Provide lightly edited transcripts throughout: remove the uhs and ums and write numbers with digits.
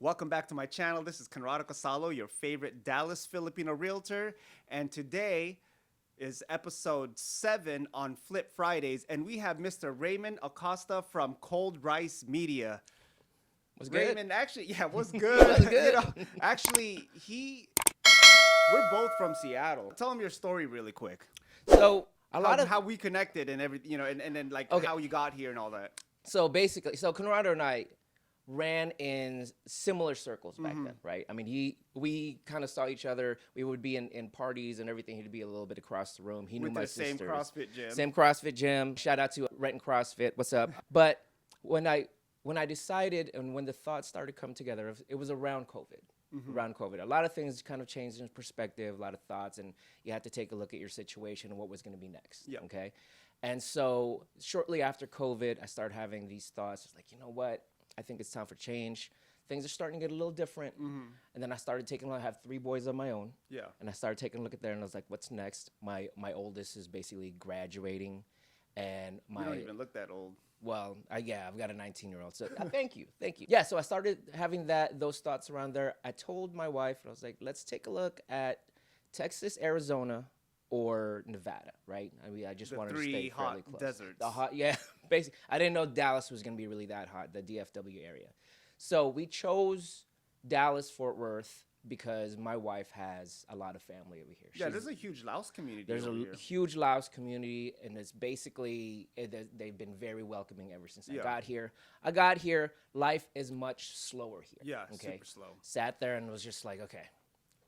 Welcome back to my channel. This is ccasallo, your favorite Dallas Filipino realtor. And today is episode 7 on Flip Fridays. And we have Mr. Raymond Acosta from Cold Rice Media. Was good. Raymond, actually, yeah, was good. Was good. Actually, we're both from Seattle. Tell him your story really quick. So a lot of how we connected and everything, and then like Okay. how you got here and all that. so basically, Conrado and I ran in similar circles back then, right? I mean, we kind of saw each other. We would be in parties and everything. He'd be a little bit across the room. He knew my sisters. Same CrossFit gym. Same CrossFit gym. Shout out to Renton CrossFit. What's up? But when I decided and when the thoughts started to come together, it was around COVID. Around COVID, a lot of things kind of changed in perspective, a lot of thoughts, and you had to take a look at your situation and what was going to be next. Yeah. Okay. And so shortly after COVID, I started having these thoughts. It's like, you know what? I think it's time for change. Things are starting to get a little different. And then I started taking a look. I have 3 boys of my own. Yeah. And I started taking a look at there, and I was like, what's next? My oldest is basically graduating, and You don't even look that old. well, I've got a 19-year-old. So thank you. Yeah, so I started having those thoughts around there. I told my wife, I was like, let's take a look at Texas, Arizona, or Nevada, right? I mean, I just wanted to stay fairly close. Deserts. The hot, yeah. Basically, I didn't know Dallas was going to be really that hot, the DFW area. So we chose Dallas, Fort Worth, because my wife has a lot of family over here. Yeah, there's a huge Laos community. There's over a here. huge Laos community, and it's basically they've been very welcoming ever since I got here. Life is much slower here. Yeah, okay? super slow. Sat there and was just like, okay,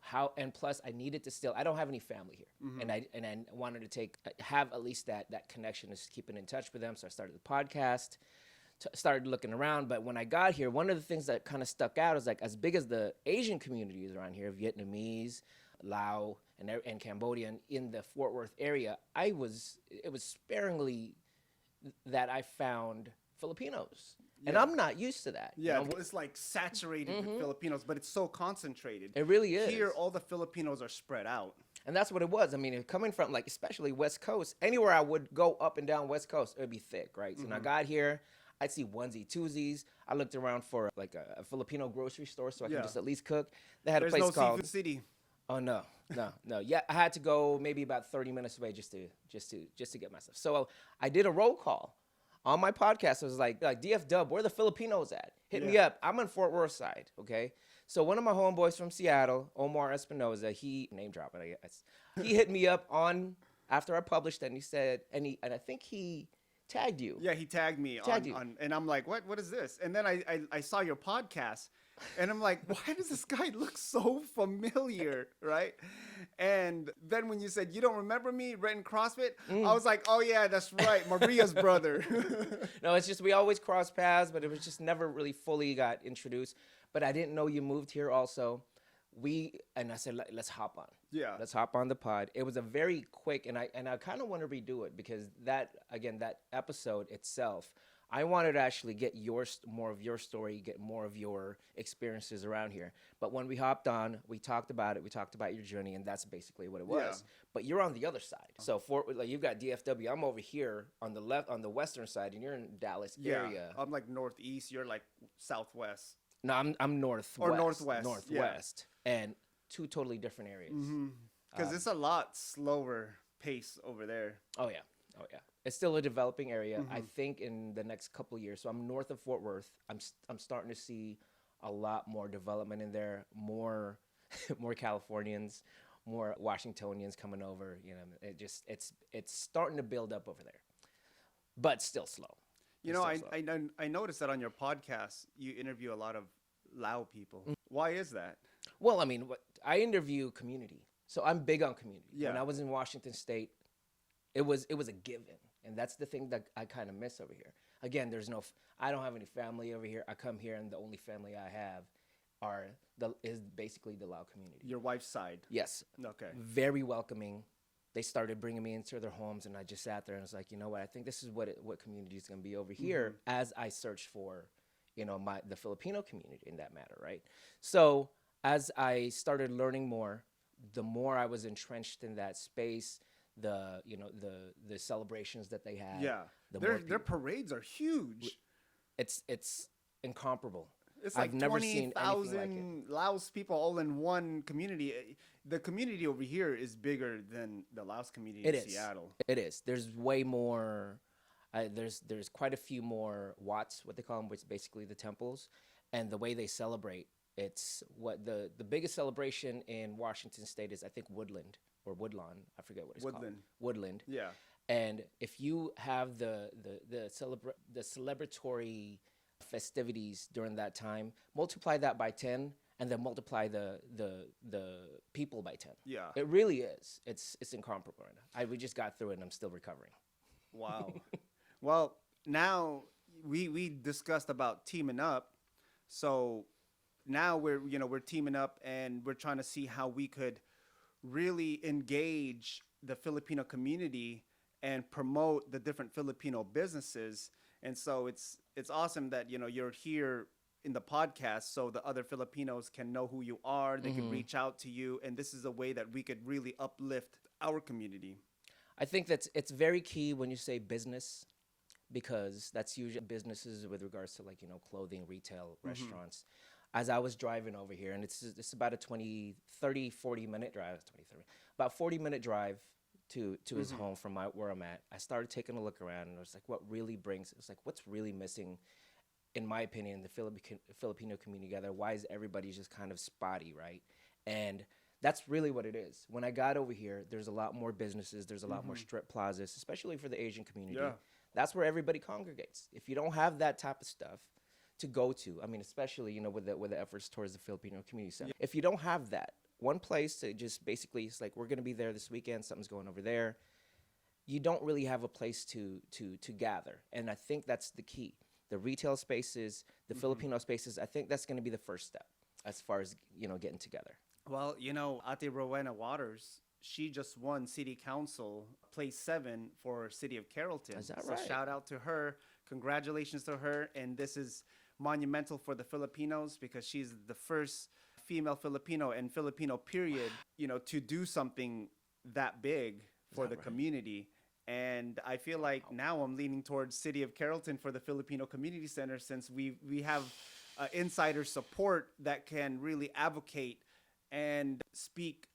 how? And plus, I needed to still. I don't have any family here, and I wanted to have at least that connection, just keeping in touch with them. So I started the podcast. Started looking around, but when I got here, one of the things that kind of stuck out is like, as big as the Asian communities around here, Vietnamese, Lao, and Cambodian in the Fort Worth area, it was sparingly that I found Filipinos, and I'm not used to that. Yeah, you know? it's like saturated with Filipinos, but it's so concentrated. It really is. Here, all the Filipinos are spread out. And that's what it was. I mean, coming from, like, especially West Coast, anywhere I would go up and down West Coast, it would be thick, right? So when I got here, I'd see onesie, twosies. I looked around for like a Filipino grocery store so I can just at least cook. They had a place no called Seafood City. Oh no. Yeah, I had to go maybe about 30 minutes away just to get myself. So I did a roll call on my podcast. I was like DF Dub, where the Filipinos at? Hit me up. I'm on Fort Worth side, okay? So one of my homeboys from Seattle, Omar Espinoza, he name dropping, I guess. He hit me up on after I published it, and he said, and I think he tagged you. Yeah, he tagged me on, and I'm like, what is this? And then I saw your podcast, and I'm like, why does this guy look so familiar, right? And then when you said, you don't remember me, Renton CrossFit, I was like, oh yeah, that's right, Maria's brother. No, it's just we always crossed paths, but it was just never really fully got introduced. But I didn't know you moved here also. And I said, let's hop on. Yeah. Let's hop on the pod. It was a very quick, and I kind of want to redo it because that episode itself, I wanted to actually get more of your story, get more of your experiences around here. But when we hopped on, we talked about it. We talked about your journey, and that's basically what it was. Yeah. But you're on the other side. So you've got DFW. I'm over here on the left, on the western side, and you're in Dallas area. I'm like northeast. You're like southwest. No, I'm northwest. Or northwest. Northwest. And 2 totally different areas. Because it's a lot slower pace over there. Oh yeah. It's still a developing area. I think in the next couple of years. So I'm north of Fort Worth. I'm starting to see a lot more development in there. More Californians, more Washingtonians coming over. You know, it's starting to build up over there, but still slow. You know, I noticed that on your podcast, you interview a lot of Lao people. Why is that? Well, I mean, I interview community, so I'm big on community. Yeah. When I was in Washington State, it was a given, and that's the thing that I kind of miss over here. Again, I don't have any family over here. I come here, and the only family I have is basically the Lao community. Your wife's side. Yes. Okay. Very welcoming. They started bringing me into their homes, and I just sat there and was like, you know what? I think this is what community is going to be over here as I search for, you know, the Filipino community in that matter, right? So as I started learning more, the more I was entrenched in that space, the celebrations that they had. Yeah, their parades are huge. It's incomparable. It's like I've never seen anything like it. 20,000 Laos people all in one community. The community over here is bigger than the Laos community It in is. Seattle. It is. There's way more. There's quite a few more Watts, what they call them, which is basically the temples, and the way they celebrate. It's what the biggest celebration in Washington State is. I think Woodlawn. I forget what it's called. Woodland. Yeah. And if you have the celebratory festivities during that time, multiply that by 10, and then multiply the people by 10. Yeah. It really is. It's incomparable right now. We just got through it, and I'm still recovering. Wow. Well, now we discussed about teaming up. So now we're teaming up, and we're trying to see how we could really engage the Filipino community and promote the different Filipino businesses. And so it's awesome that you're here in the podcast, so the other Filipinos can know who you are. They can reach out to you, and this is a way that we could really uplift our community. I think it's very key when you say business, because that's usually businesses with regards to clothing, retail, restaurants. As I was driving over here, and it's about a 40 minute drive, about 40-minute drive to his home from where I'm at. I started taking a look around, and it was like, what's really missing, in my opinion, the Filipino community together? Why is everybody just kind of spotty, right? And that's really what it is. When I got over here, there's a lot more businesses, there's a lot more strip plazas, especially for the Asian community. Yeah. That's where everybody congregates. If you don't have that type of stuff to go to, I mean, especially with the efforts towards the Filipino community center, if you don't have that one place to just basically, it's like, we're going to be there this weekend, something's going over there, you don't really have a place to gather. And I think that's the key. The retail spaces, the Filipino spaces, I think that's going to be the first step as far as getting together. Well, Ate Rowena Waters, she just won City Council place 7 for City of Carrollton. Is that so right? Shout out to her. Congratulations to her. And this is monumental for the Filipinos, because she's the first female Filipino and Filipino period, to do something that big for the community. And I feel like now I'm leaning towards City of Carrollton for the Filipino Community Center, since we have insider support that can really advocate and speak,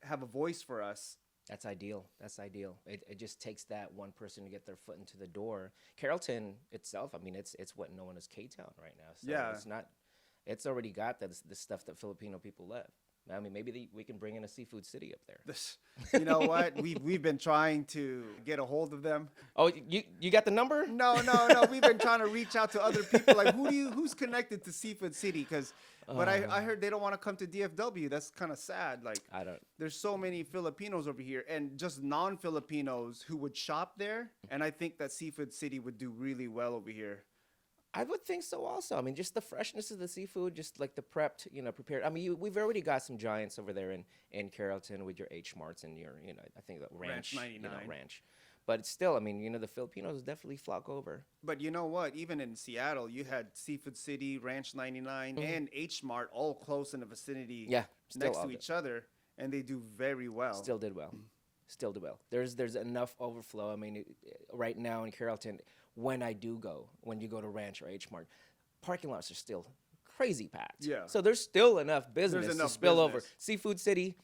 have a voice for us. That's ideal. It just takes that one person to get their foot into the door. Carrollton itself, I mean, it's what known as K-Town right now. So Yeah. It's already got the stuff that Filipino people love. I mean, maybe we can bring in a seafood city up there. You know what? We've been trying to get a hold of them. Oh, you got the number? No. We've been trying to reach out to other people. Like, who's connected to Seafood City? Because I heard they don't want to come to DFW. That's kind of sad. Like, there's so many Filipinos over here, and just non-Filipinos who would shop there. And I think that Seafood City would do really well over here. I would think so also. I mean, just the freshness of the seafood, just like the prepped, prepared. I mean, we've already got some giants over there in Carrollton with your H Marts and your, I think the Ranch 99. Ranch. But still, I mean, the Filipinos definitely flock over. But you know what? Even in Seattle, you had Seafood City, Ranch 99, and H Mart all close in the vicinity, next to each other, and they do very well. Still did well. There's enough overflow. I mean, right now in Carrollton, when you go to Ranch or H Mart, parking lots are still crazy packed. Yeah. So there's still enough business to spill over. Seafood City,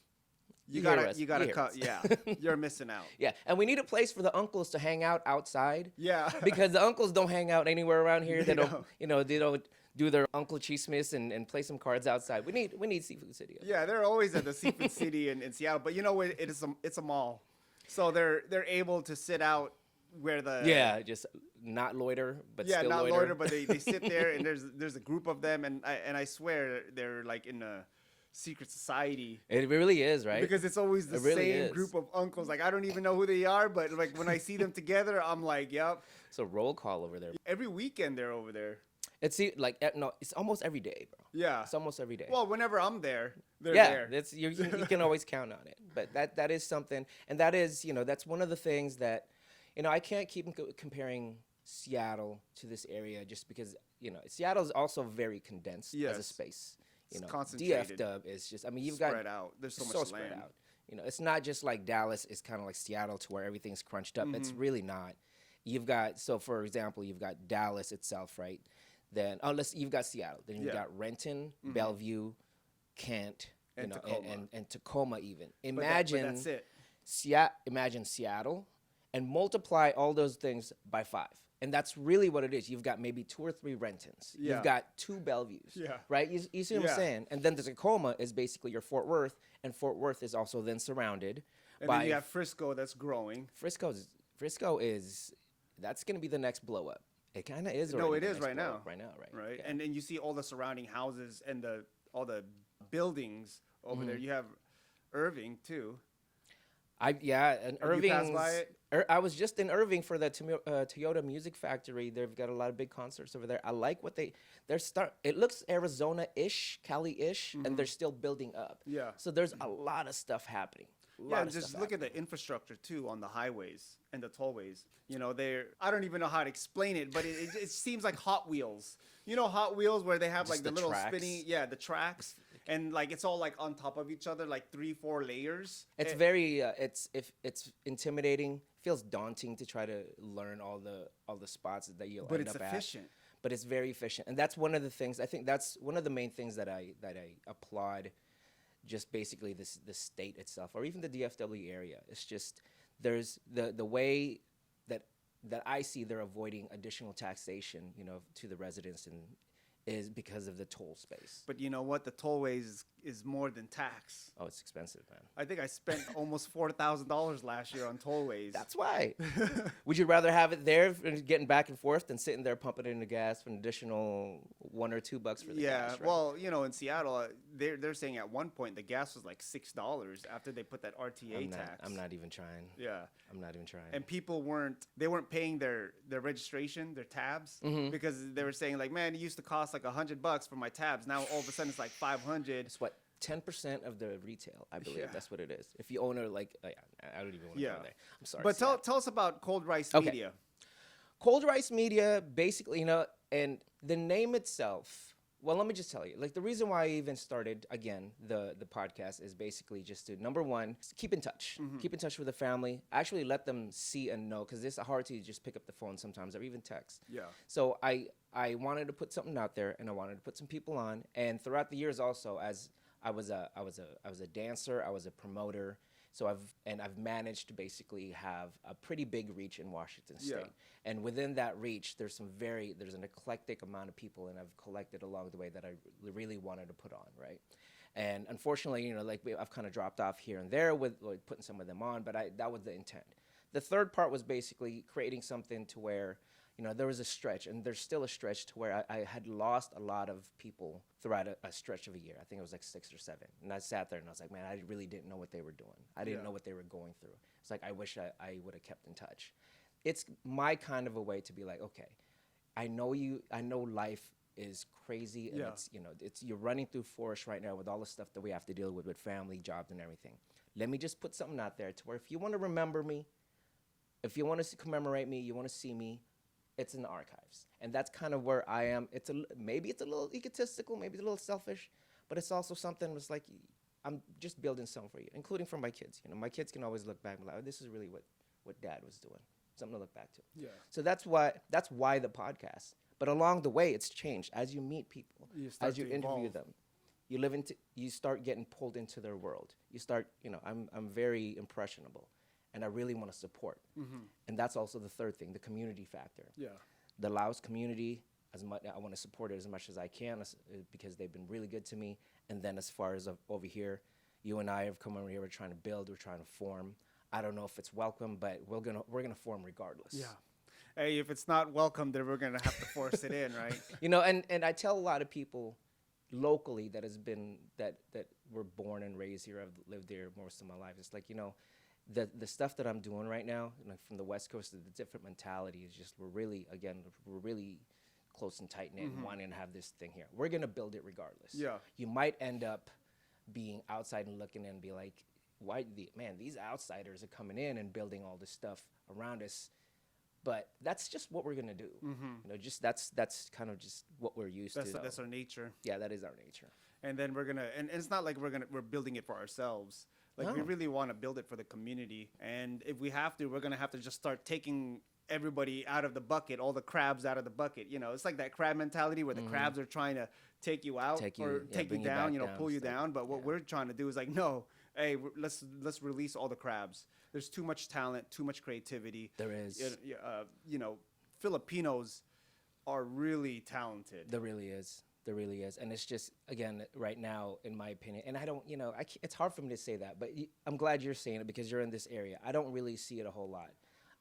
you gotta cut. Yeah, you're missing out. Yeah, and we need a place for the uncles to hang out outside. Yeah. Because the uncles don't hang out anywhere around here. They don't do their Uncle Chismis and play some cards outside. We need Seafood City. Yeah, they're always at the Seafood City in Seattle, but it's a mall, so they're able to sit out where the just not loiter, but still not loiter, but they sit there, and there's a group of them, and I swear they're like in a secret society. It really is, right? Because it's always the same group of uncles. Like, I don't even know who they are, but like when I see them together, I'm like, yep. It's a roll call over there. Every weekend they're over there. It's almost every day, bro. Yeah, it's almost every day. Well, whenever I'm there, they're there. You can always count on it. But that is something, and that is that's one of the things that I can't keep comparing Seattle to this area, just because Seattle is also very condensed as a space. It's concentrated. DFW is just, I mean, you've spread got out. There's so much land. Spread out. It's not just like Dallas is kind of like Seattle to where everything's crunched up. It's really not. You've got, so for example, you've got Dallas itself, right? Then you've got Seattle. Then you've Yeah. got Renton, Bellevue, Kent, And you know, Tacoma. and Tacoma even. But Imagine that's it. Imagine Seattle and multiply all those things by 5. And that's really what it is. You've got maybe 2 or 3 Rentons. Yeah. You've got 2 Bellevues. Yeah. Right? You see what Yeah. I'm saying? And then the Tacoma is basically your Fort Worth, and Fort Worth is also then surrounded And by then you have Frisco that's growing. Frisco is that's going to be the next blow up. It kind of is. No, already it the is next right blow now. up right now, right? Right? Yeah. And then you see all the surrounding houses and all the buildings over there. You have Irving too. And You passed Irving's. by it? I was just in Irving for the Toyota Music Factory. They've got a lot of big concerts over there. I like what they're start. It looks Arizona-ish, Cali-ish, and they're still building up. Yeah. So there's a lot of stuff happening. Yeah, and just look at the infrastructure too on the highways and the tollways. You know, I don't even know how to explain it, but it seems like Hot Wheels. You know Hot Wheels where they have Just like the the little tracks. spinny, the tracks, and like it's all like on top of each other, like 3-4 layers. It's very it's intimidating. Feels daunting to try to learn all the spots that you'll But end it's up efficient. at. But it's very efficient, and that's one of the things. I think that's one of the main things that I applaud. Just basically the state itself, or even the DFW area. It's just there's the way that I see they're avoiding additional taxation, you know, to the residents, and is because of the toll space. But you know what? The tollways is more than tax. Oh, it's expensive, man. I think I spent almost $4,000 last year on tollways. That's why. Would you rather have it there and getting back and forth than sitting there pumping in the gas for an additional $1 or $2 for the gas? Right? Well, you know, in Seattle, they're saying at one point the gas was like $6 after they put that RTA tax. I'm not even trying. Yeah. I'm not even trying. And people weren't paying their registration, their tabs, because they were saying like, man, it used to cost like $100 for my tabs. Now all of a sudden it's like 500. It's what, 10% of the retail, I believe. Yeah. That's what it is. If you own it, like, I don't even want to go there. I'm sorry. But Seattle. tell us about Cold Rice Okay. Media. Cold Rice Media, basically, you know, and the name itself, well, let me just tell you, like the reason why I even started, again, the podcast is basically just to, number one, keep in touch. Keep in touch with the family. Actually let them see and know, because it's hard to just pick up the phone sometimes or even text. Yeah. So I wanted to put something out there, and I wanted to put some people on. And throughout the years also, as I was a dancer, I was a promoter. So I've managed to basically have a pretty big reach in Washington State. Yeah. And within that reach, there's an eclectic amount of people, and I've collected along the way that I really wanted to put on, right? And unfortunately, you know, like I've kind of dropped off here and there with like, putting some of them on, but that was the intent. The third part was basically creating something to where, you know, there was a stretch, and there's still a stretch to where I had lost a lot of people throughout a stretch of a year. I think it was like 6 or 7. And I sat there and I was like, man, I really didn't know what they were doing. I didn't know what they were going through. It's like, I wish I would have kept in touch. It's my kind of a way to be like, okay, I know life is crazy, and it's, you know, you're running through forest right now with all the stuff that we have to deal with family, jobs, and everything. Let me just put something out there to where if you want to remember me, if you want to commemorate me, you want to see me, it's in the archives. And that's kind of where I am. Maybe it's a little egotistical, maybe it's a little selfish, but it's also something that's like, I'm just building something for you, including for my kids. You know, my kids can always look back and be like, oh, this is really what Dad was doing. Something to look back to. Yeah. So that's why the podcast. But along the way, it's changed. As you meet people, as you interview them, you start getting pulled into their world. You start, you know, I'm very impressionable, and I really want to support. And that's also the third thing, the community factor. Yeah. The Laos community, I want to support it as much as I can because they've been really good to me. And then as far as over here, you and I have come over here. We're trying to build. We're trying to form. I don't know if it's welcome, but we're gonna form regardless. Yeah. Hey, if it's not welcome, then we're gonna have to force it in, right? You know, and I tell a lot of people locally that were born and raised here. I've lived there most of my life. It's like, you know, the stuff that I'm doing right now, like from the West Coast, the different mentality is just we're really close and tight knit, and wanting to have this thing here. We're gonna build it regardless. Yeah. You might end up being outside and looking and be like, these outsiders are coming in and building all this stuff around us. But that's just what we're gonna do. You know, just that's kind of just what we're used to. That's our nature. Yeah, that is our nature. And then we're gonna, and it's not like we're building it for ourselves. Like we really want to build it for the community. And if we have to, we're gonna have to just start taking everybody out of the bucket, all the crabs out of the bucket. You know, it's like that crab mentality where the crabs are trying to take you out take you bring you down, back you know, down. pull you It's like, down. But what we're trying to do is like, no, hey, let's release all the crabs. There's too much talent, too much creativity. There is. You know, Filipinos are really talented. There really is. There really is. And it's just, again, right now, in my opinion, and I don't, you know, it's hard for me to say that, but I'm glad you're saying it because you're in this area. I don't really see it a whole lot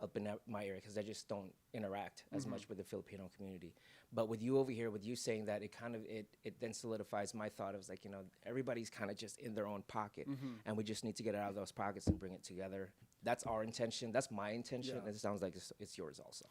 up in my area because I just don't interact as much with the Filipino community. But with you over here, with you saying that, it kind of, it then solidifies my thought. It was like, you know, everybody's kind of just in their own pocket, and we just need to get it out of those pockets and bring it together. That's our intention. That's my intention. And it sounds like it's yours also.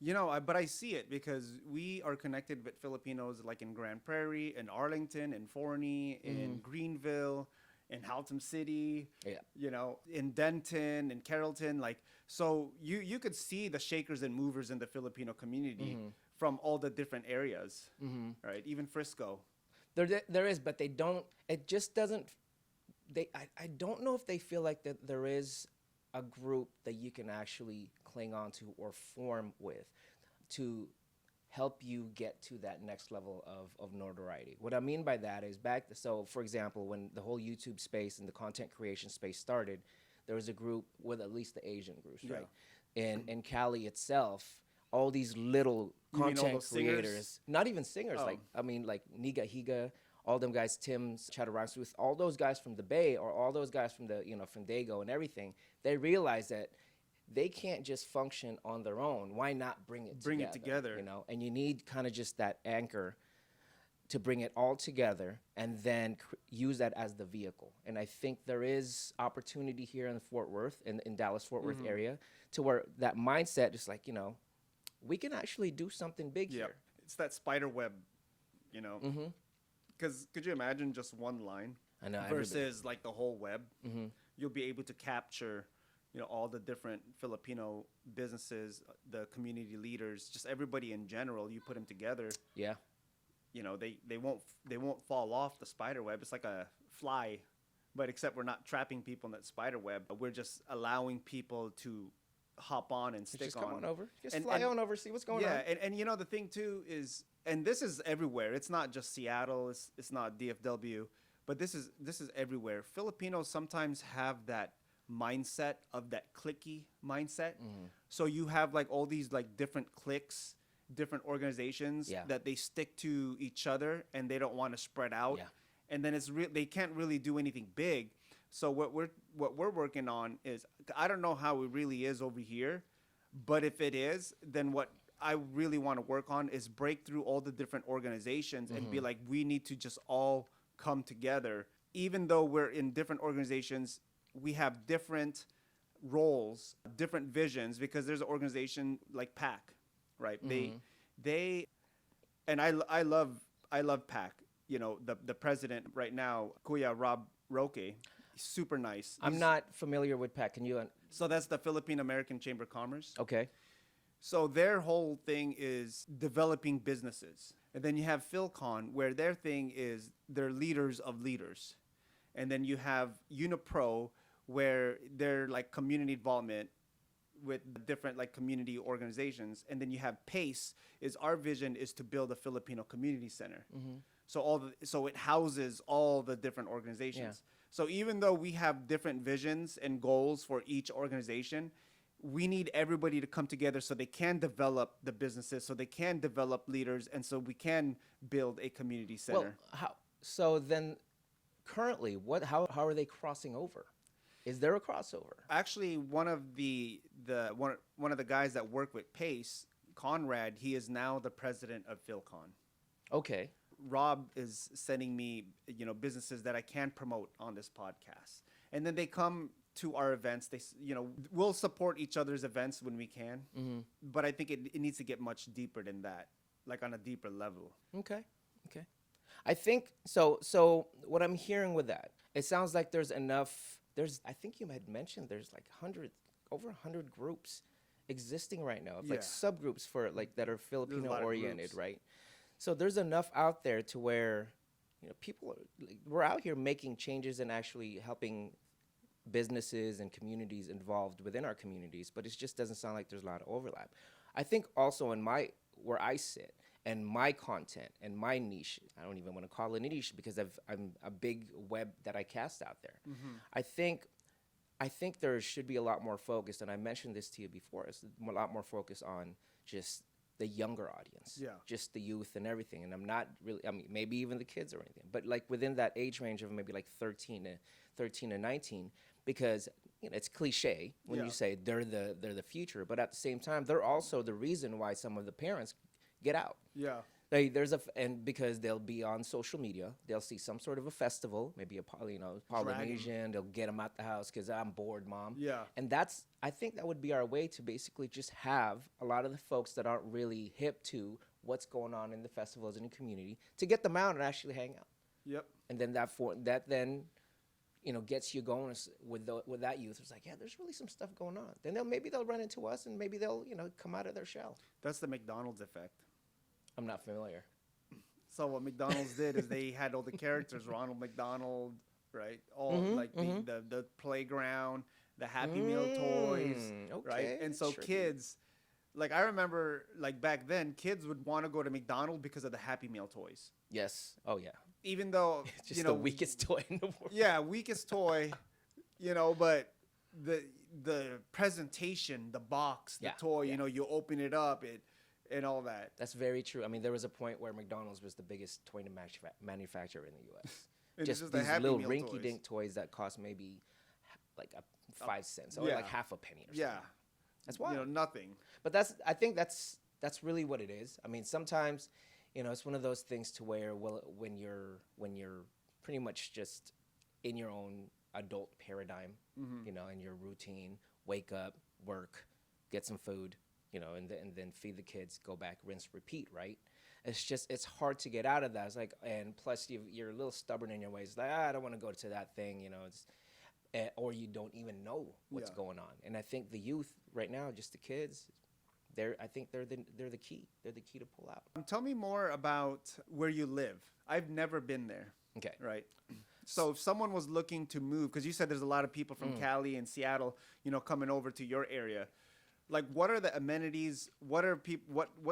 You know, but I see it because we are connected with Filipinos like in Grand Prairie, in Arlington, in Forney, in Greenville, in Haltom City, you know, in Denton, in Carrollton. Like, so you could see the shakers and movers in the Filipino community from all the different areas, right? Even Frisco. There is, but they don't, it just doesn't, I don't know if they feel like that there is a group that you can actually cling on to or form with to help you get to that next level of notoriety. What I mean by that is so for example, when the whole YouTube space and the content creation space started, there was a group with at least the Asian groups, right? In Cali itself, all these little content creators, not even singers, like Niga Higa, all them guys, Tim's, Chatterbox, with all those guys from the Bay or all those guys from from Dago and everything, they realize that they can't just function on their own. Why not bring it together? You know, and you need kind of just that anchor to bring it all together and then use that as the vehicle. And I think there is opportunity here in Fort Worth, in Dallas-Fort Worth area, to where that mindset is like, you know, we can actually do something big here. It's that spider web, you know. Because could you imagine just one line versus like the whole web? You'll be able to capture, you know, all the different Filipino businesses, the community leaders, just everybody in general. You put them together. Yeah. You know, they won't fall off the spider web. It's like a fly, but except we're not trapping people in that spider web. We're just allowing people to hop on and stick just on. Come on over. Just fly on over, see what's going on. Yeah, and you know, the thing too is, and this is everywhere. It's not just Seattle. It's not DFW, but this is everywhere. Filipinos sometimes have that mindset of that cliquey mindset. So you have like all these like different cliques, different organizations that they stick to each other and they don't want to spread out. And then they can't really do anything big. So what we're working on is, I don't know how it really is over here, but if it is, then what I really want to work on is break through all the different organizations and be like, we need to just all come together. Even though we're in different organizations, we have different roles, different visions, because there's an organization like PAC, right? They and I love PAC. You know, the president right now, Kuya Rob Roque, super nice. I'm not familiar with PAC. Can you? So that's the Philippine American Chamber of Commerce. Okay. So their whole thing is developing businesses. And then you have PhilCon, where their thing is they're leaders of leaders. And then you have Unipro, where they're like community involvement with different like community organizations. And then you have PACE, is our vision is to build a Filipino community center. So it houses all the different organizations. So even though we have different visions and goals for each organization, we need everybody to come together so they can develop the businesses, so they can develop leaders, and so we can build a community center. Well, so then currently, how are they crossing over? Is there a crossover? Actually, one of the guys that work with PACE, Conrad, he is now the president of PhilCon. Okay. Rob is sending me, you know, businesses that I can promote on this podcast. And then they come to our events. They, you know, we'll support each other's events when we can. But I think it needs to get much deeper than that, like on a deeper level. Okay. I think so what I'm hearing with that, it sounds like there's enough. I think you had mentioned there's like over 100 groups existing right now. Like subgroups for like that are Filipino oriented, right? So there's enough out there to where, you know, we're out here making changes and actually helping businesses and communities involved within our communities, but it just doesn't sound like there's a lot of overlap. I think also in where I sit and my content and my niche, I don't even want to call it a niche because I'm a big web that I cast out there. I think there should be a lot more focus, and I mentioned this to you before, it's a lot more focus on just the younger audience, just the youth and everything. And I'm not really, I mean, maybe even the kids or anything, but like within that age range of maybe like 13 to 19, because it's cliche when you say they're the future, but at the same time, they're also the reason why some of the parents get out. Yeah. And because they'll be on social media, they'll see some sort of a festival, maybe a Polynesian, they'll get them out the house because I'm bored, mom. Yeah. And I think that would be our way to basically just have a lot of the folks that aren't really hip to what's going on in the festivals and the community to get them out and actually hang out. Yep. And then gets you going with that youth. It's like, yeah, there's really some stuff going on. Then maybe they'll run into us and maybe they'll, come out of their shell. That's the McDonald's effect. I'm not familiar. So what McDonald's did is they had all the characters, Ronald McDonald, right? All the playground, the Happy Meal toys, right? And so kids, like I remember, like back then, kids would want to go to McDonald's because of the Happy Meal toys. Yes. Oh yeah. Even though it's just the weakest toy in the world. Yeah, weakest toy, but the presentation, the box, the toy, you open it up, and all that. That's very true. I mean, there was a point where McDonald's was the biggest toy manufacturer in the U.S. just these little rinky-dink toys that cost maybe like 5 cents or like half a penny or something. Yeah. That's wild. Nothing. But I think that's really what it is. I mean, sometimes, it's one of those things to where, when you're pretty much just in your own adult paradigm, in your routine, wake up, work, get some food, and then feed the kids, go back, rinse, repeat, right? It's hard to get out of that. It's like, and plus you're a little stubborn in your ways. It's like, I don't want to go to that thing, or you don't even know what's going on. And I think the youth right now, just the kids, I think they're the key. They're the key to pull out. Tell me more about where you live. I've never been there. Okay. Right. So if someone was looking to move, because you said there's a lot of people from Cali and Seattle, coming over to your area. Like, what are the amenities? What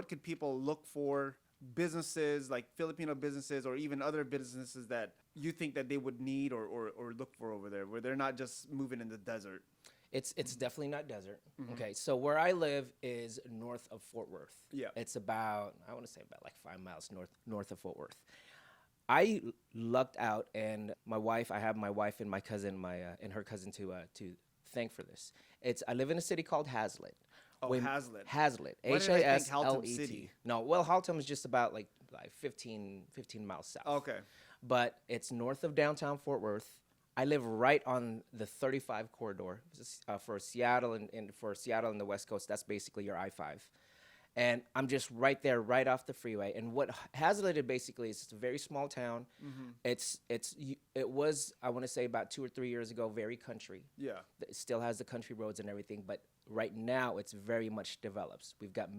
could people look for? Businesses, like Filipino businesses or even other businesses that you think that they would need or look for over there, where they're not just moving in the desert? It's definitely not desert. Okay, so where I live is north of Fort Worth. Yeah. It's about, I want to say about like 5 miles north of Fort Worth. I lucked out, and I have my wife and my cousin, and her cousin to thank for this. I live in a city called Hazlet. Oh, Hazlet. Hazlet. Why did I think Haltom H-A-S-L-E-T. City? No, well, Haltom is just about like 15 miles south. Okay. But it's north of downtown Fort Worth. I live right on the 35 corridor for Seattle and for Seattle and the West Coast. That's basically your I-5. And I'm just right there, right off the freeway. And what Hazlet basically is, it's a very small town. It was, I want to say, about 2 or 3 years ago, very country. Yeah. It still has the country roads and everything, but right now it's very much developed. We've got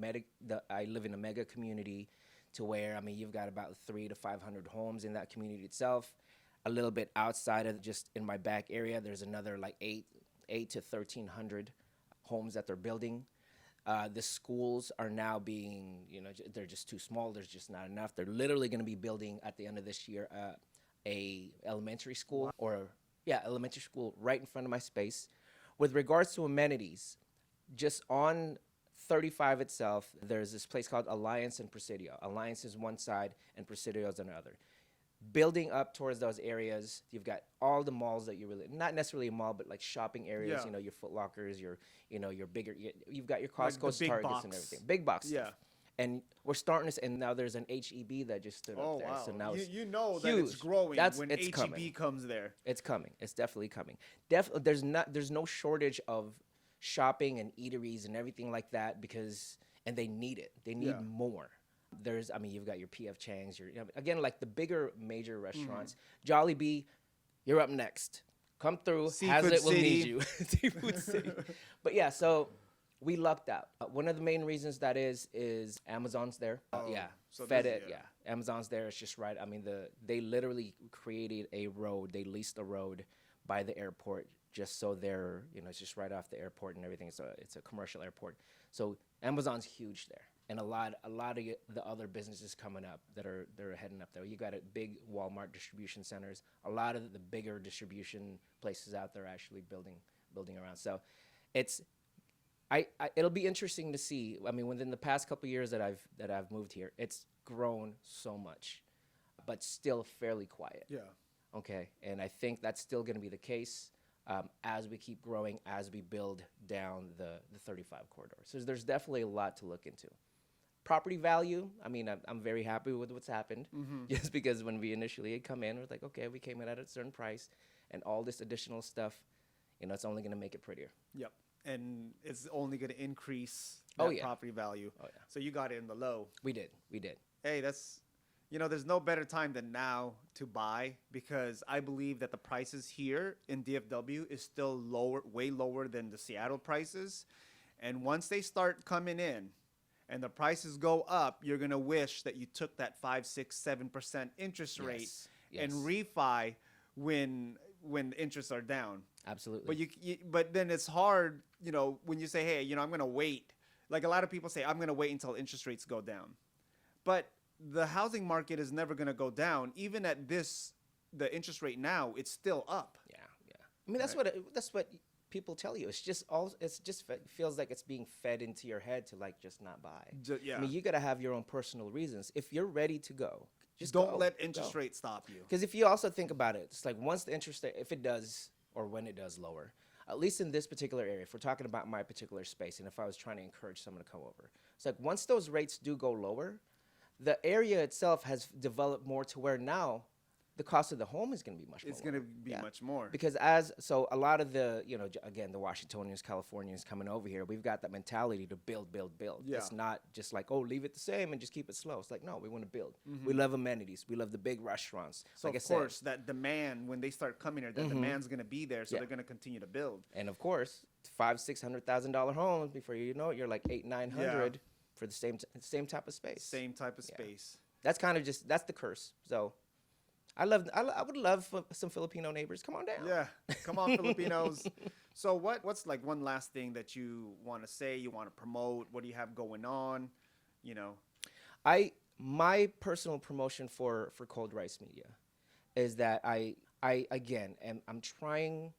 I live in a mega community to where, I mean, you've got about 300 to 500 homes in that community itself. A little bit outside of just in my back area, there's another like 8 to 1,300 homes that they're building. The schools are now being, they're just too small. There's just not enough. They're literally going to be building at the end of this year a elementary school elementary school right in front of my space. With regards to amenities, just on 35 itself, there's this place called Alliance and Presidio. Alliance is one side and Presidio is another. Building up towards those areas, you've got all the malls that you really, not necessarily a mall, but like shopping areas, your Foot Lockers, your bigger, you've got your Costco's, like Targets and everything. Big box Yeah. stuff. And we're starting to, and now there's an HEB that just stood up there. Wow. So now it's you know that huge. it's growing when it's HEB coming. comes there. It's coming. It's definitely coming. There's no shortage of shopping and eateries and everything like that and they need it. They need more. You've got your P.F. Chang's, again, like the bigger major restaurants. Jollibee, you're up next. Come through. Seafood Hazlet will City. need you. Seafood City. But yeah, so we lucked out. One of the main reasons that is Amazon's there. So FedEx, Amazon's there. It's just right. I mean, they literally created a road. They leased a road by the airport, just so they're, it's just right off the airport and everything. So it's a commercial airport. So Amazon's huge there, and a lot of the other businesses coming up they're heading up there. You got big Walmart distribution centers. A lot of the bigger distribution places out there are actually building around. So it's it'll be interesting to see. I mean, within the past couple of years that I've moved here, it's grown so much, but still fairly quiet. Yeah. Okay, and I think that's still going to be the case as we keep growing, as we build down the 35 corridor. So there's definitely a lot to look into. Property value, I mean, I'm very happy with what's happened, just because when we initially had come in, it was like, okay, we came in at a certain price, and all this additional stuff, it's only going to make it prettier. Yep. And it's only going to increase that property value. Oh, yeah. So you got it in the low. We did. Hey, that's, there's no better time than now to buy, because I believe that the prices here in DFW is still way lower than the Seattle prices. And once they start coming in and the prices go up, you're going to wish that you took that 5, 6, 7% interest rate and refi when the interests are down. Absolutely. But then it's hard, when you say, hey, I'm going to wait. Like a lot of people say, I'm going to wait until interest rates go down. But the housing market is never going to go down. Even at the interest rate now, it's still up. Yeah. I mean, that's what people tell you. It's just feels like it's being fed into your head to just not buy. Yeah. I mean, you got to have your own personal reasons. If you're ready to go, just don't let interest rates stop you. Because if you also think about it, it's like once the interest rate, if it does, or when it does lower, at least in this particular area, if we're talking about my particular space, and if I was trying to encourage someone to come over, it's like once those rates do go lower, the area itself has developed more to where now the cost of the home is going to be much more. It's going to be much more. Because so a lot of the, again, the Washingtonians, Californians coming over here, we've got that mentality to build. Yeah. It's not just like, oh, leave it the same and just keep it slow. It's like, no, we want to build. We love amenities. We love the big restaurants. So of course, that demand, when they start coming here, that demand's going to be there. So they're going to continue to build. And of course, $500,000-$600,000 homes, before you know it, you're like $800,000-$900,000 for the same type of space. Same type of space. That's kind of that's the curse. So I would love some Filipino neighbors. Come on down. Yeah, come on, Filipinos. So what's like one last thing that you want to say, you want to promote? What do you have going on? My personal promotion for Cold Rice Media is that I again, I'm trying.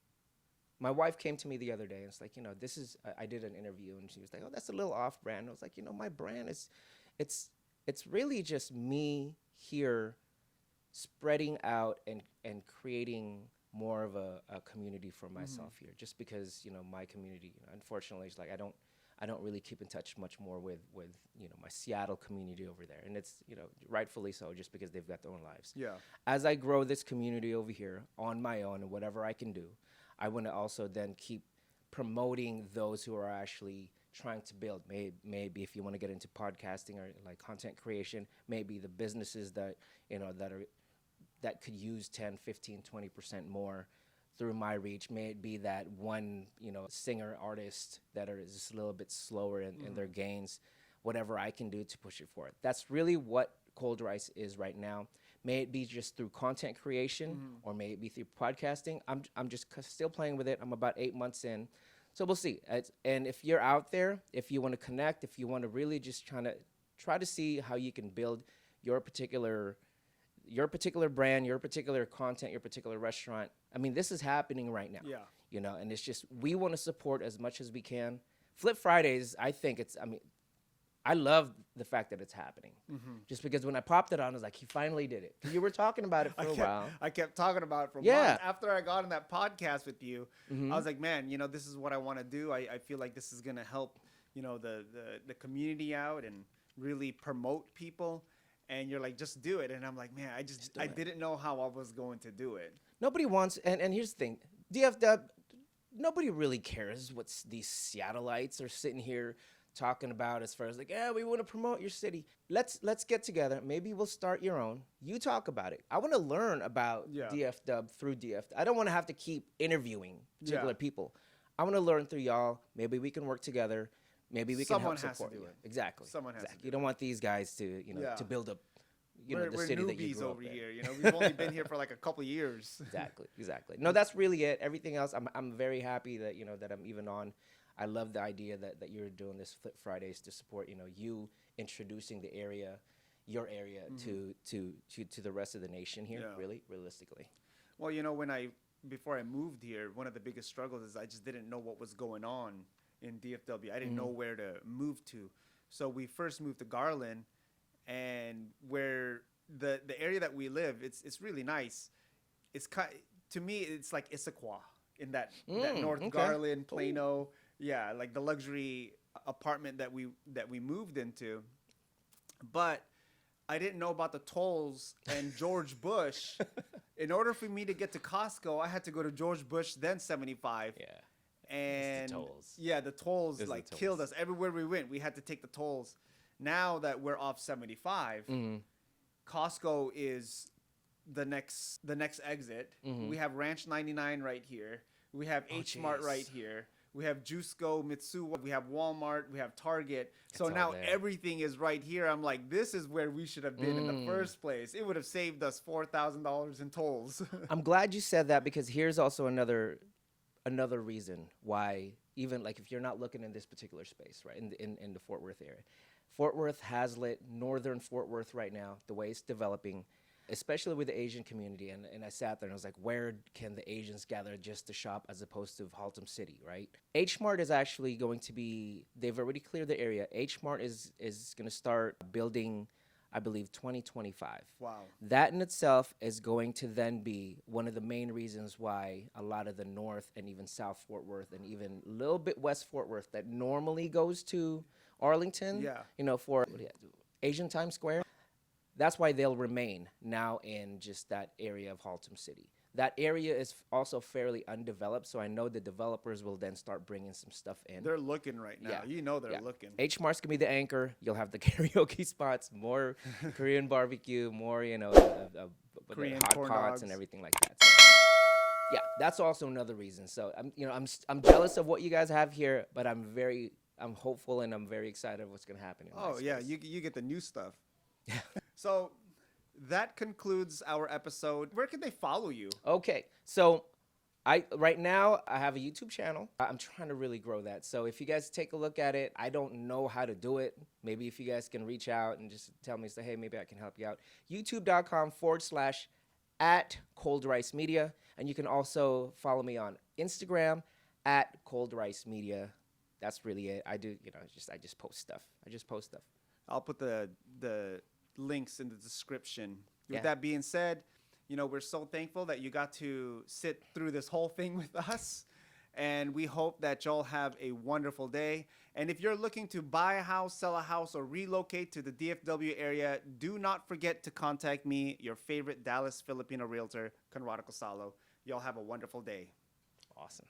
My wife came to me the other day and it's like, this is, I did an interview and she was like, oh, that's a little off brand. I was like, my brand is, it's really just me here spreading out and creating more of a community for myself here, just because, my community, unfortunately, it's like, I don't really keep in touch much more with my Seattle community over there. And it's, rightfully so, just because they've got their own lives. Yeah. As I grow this community over here on my own and whatever I can do, I want to also then keep promoting those who are actually trying to build. Maybe if you want to get into podcasting or like content creation, maybe the businesses that, that could use 10, 15, 20% more through my reach. May it be that one, singer, artist that is just a little bit slower in their gains, whatever I can do to push it forward. That's really what Cold Rice is right now. May it be just through content creation or may it be through podcasting. I'm just still playing with it. I'm about 8 months in. So we'll see. And if you're out there, if you want to connect, if you want to really just try to see how you can build your particular brand, your particular content, your particular restaurant. I mean, this is happening right now. Yeah. And it's just, we want to support as much as we can. Flip Fridays, I love the fact that it's happening. Just because when I popped it on, I was like, he finally did it. You were talking about it for a while. I kept talking about it for months. After I got on that podcast with you, I was like, man, this is what I want to do. I feel like this is going to help, the community out and really promote people. And you're like, just do it. And I'm like, man, I didn't know how I was going to do it. Nobody wants, and here's the thing, DFW, nobody really cares what these Seattleites are sitting here talking about as far as like, yeah, we want to promote your city. Let's get together. Maybe we'll start your own. You talk about it. I want to learn about DFW through DFW. I don't want to have to keep interviewing particular people. I want to learn through y'all. Maybe we can work together. Maybe we can help support you. Exactly. Someone has to do You don't want these guys to, to build the we're city that you newbies grew over up in. here. You know, we've only been here for like a couple of years. Exactly. No, that's really it. Everything else, I'm very happy that that I'm even on. I love the idea that you're doing this Flip Fridays to support you introducing your area to the rest of the nation here. Yeah. Really, realistically. Well, before I moved here, one of the biggest struggles is I just didn't know what was going on in DFW. I didn't know where to move to. So we first moved to Garland, and where the area that we live, it's really nice. To me, it's like Issaquah in that North okay. Garland, Plano, yeah, like the luxury apartment that we moved into. But I didn't know about the tolls and George Bush. In order for me to get to Costco, I had to go to George Bush, then 75. Yeah. And It's the tolls. Yeah, the tolls It's the tolls. killed us. Everywhere we went, we had to take the tolls. Now that we're off 75, Costco is the next exit. We have Ranch 99 right here. We have H Mart right here. We have Juiceco, Mitsuwa. We have Walmart. We have Target. So now everything is right here. I'm like, this is where we should have been in the first place. It would have saved us $4,000 in tolls. I'm glad you said that, because here's also another reason why, even like if you're not looking in this particular space, right, in the Fort Worth area, Fort Worth, Hazlitt, northern Fort Worth right now, the way it's developing, especially with the Asian community, and I sat there and I was like, where can the Asians gather just to shop as opposed to Haltom City, right? H Mart is actually going to be, they've already cleared the area. H Mart is going to start building, I believe, 2025. Wow. That in itself is going to then be one of the main reasons why a lot of the North and even South Fort Worth and even a little bit West Fort Worth that normally goes to Arlington, for Asian Times Square, that's why they'll remain now in just that area of Haltom City. That area is also fairly undeveloped, so I know the developers will then start bringing some stuff in. They're looking right now. Yeah. They're looking. H Mart's gonna be the anchor. You'll have the karaoke spots, more Korean barbecue, more Korean hot corn pots dogs. and everything like that. So, yeah, that's also another reason. So I'm jealous of what you guys have here, but I'm hopeful and I'm very excited of what's gonna happen. You get the new stuff. So that concludes our episode. Where can they follow you? Okay, so right now I have a YouTube channel. I'm trying to really grow that. So if you guys take a look at it, I don't know how to do it. Maybe if you guys can reach out and just tell me, say, hey, maybe I can help you out. YouTube.com/@ColdRiceMedia. And you can also follow me on Instagram @ColdRiceMedia. That's really it. I just post stuff. I'll put the links in the description. Yeah. With that being said, we're so thankful that you got to sit through this whole thing with us. And we hope that y'all have a wonderful day. And if you're looking to buy a house, sell a house, or relocate to the DFW area, do not forget to contact me, your favorite Dallas Filipino realtor, Conrado Casallo. Y'all have a wonderful day. Awesome.